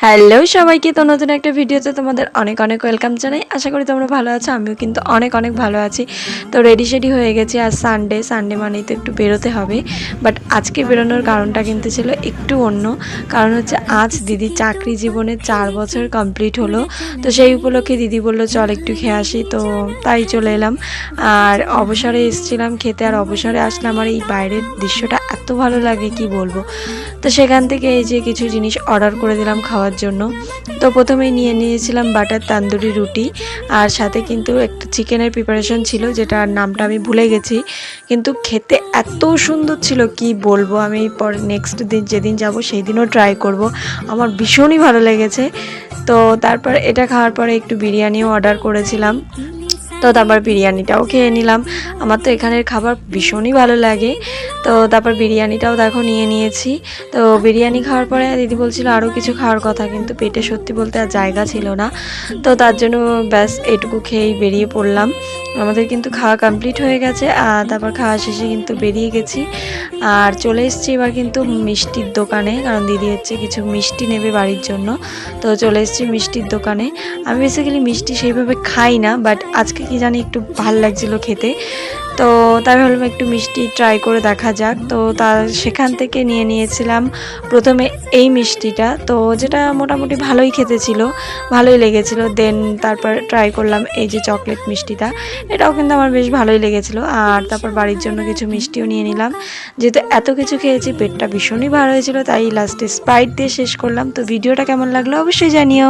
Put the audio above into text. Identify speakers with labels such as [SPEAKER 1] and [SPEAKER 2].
[SPEAKER 1] Hello সবাইকে, তো নতুন একটা ভিডিওতে তোমাদের অনেক অনেক ওয়েলকাম জানাই। আশা করি তোমরা ভালো আছো, আমিও কিন্তু অনেক অনেক ভালো আছি। তো রেডি শেডি হয়ে গেছি। আজ সানডে মানেই তো একটু বেরোতে হবে। বাট আজকে বেরোনোর কারণটা কিন্তু ছিল একটু অন্য। কারণ হচ্ছে আজ দিদি চাকরি জীবনে 4 বছর কমপ্লিট হলো। তো সেই উপলক্ষে দিদি বললো চল একটু খেয়ে আসি, তো তাই চলে এলাম। আর অবসরে এসেছিলাম খেতে, আর অবসরে আসলে আমার এই বাইরের দৃশ্যটা এত ভালো লাগে কি বলবো। তো সেখান থেকে এই যে কিছু জিনিস অর্ডার করে দিলাম খাওয়ার জন্য। তো প্রথমেই নিয়ে নিয়েছিলাম বাটার তান্দুরি রুটি, আর সাথে কিন্তু একটা চিকেনের প্রিপারেশন ছিল, যেটার নামটা আমি ভুলে গেছি। কিন্তু খেতে এত সুন্দর ছিল কি বলবো। আমি পরে নেক্সট দিন যেদিন যাব সেই দিনও ট্রাই করব। আমার ভীষণই ভালো লেগেছে। তো তারপর এটা খাওয়ার পরে একটু বিরিয়ানিও অর্ডার করেছিলাম। তো তারপর বিরিয়ানিটাও খেয়ে নিলাম। আমার তো এখানের খাবার ভীষণই ভালো লাগে। তো তারপর বিরিয়ানিটাও দেখো নিয়ে নিয়েছি। তো বিরিয়ানি খাওয়ার পরে দিদি বলছিল আরও কিছু খাওয়ার কথা, কিন্তু পেটে সত্যি বলতে আর জায়গা ছিল না। তো তার জন্য ব্যাস এটুকু খেয়েই বেরিয়ে পড়লাম। আমাদের কিন্তু খাওয়া কমপ্লিট হয়ে গেছে, আর তারপর খাওয়া শেষে কিন্তু বেরিয়ে গেছি। আর চলে এসেছি এবার কিন্তু মিষ্টির দোকানে, কারণ দিদি হচ্ছে কিছু মিষ্টি নেবে বাড়ির জন্য। তো চলে এসেছি মিষ্টির দোকানে। আমি বেসিক্যালি মিষ্টি সেইভাবে খাই না, বাট আজকে কি জানি একটু ভাল লাগছিলো খেতে। তো তাই ভাবলাম একটু মিষ্টি ট্রাই করে দেখা যাক। তো সেখান থেকে নিয়ে নিয়েছিলাম প্রথমে এই মিষ্টিটা, তো যেটা মোটামুটি ভালোই খেতে ছিল, ভালোই লেগেছিল। দেন তারপর ট্রাই করলাম এই যে চকলেট মিষ্টিটা, এটাও কিন্তু আমার বেশ ভালোই লেগেছিলো। আর তারপর বাড়ির জন্য কিছু মিষ্টিও নিয়ে নিলাম। যেহেতু এত কিছু খেয়েছি, পেটটা ভীষণই ভালো হয়েছিল, তাই লাস্টে স্প্রাইট দিয়ে শেষ করলাম। তো ভিডিওটা কেমন লাগলো অবশ্যই জানিও।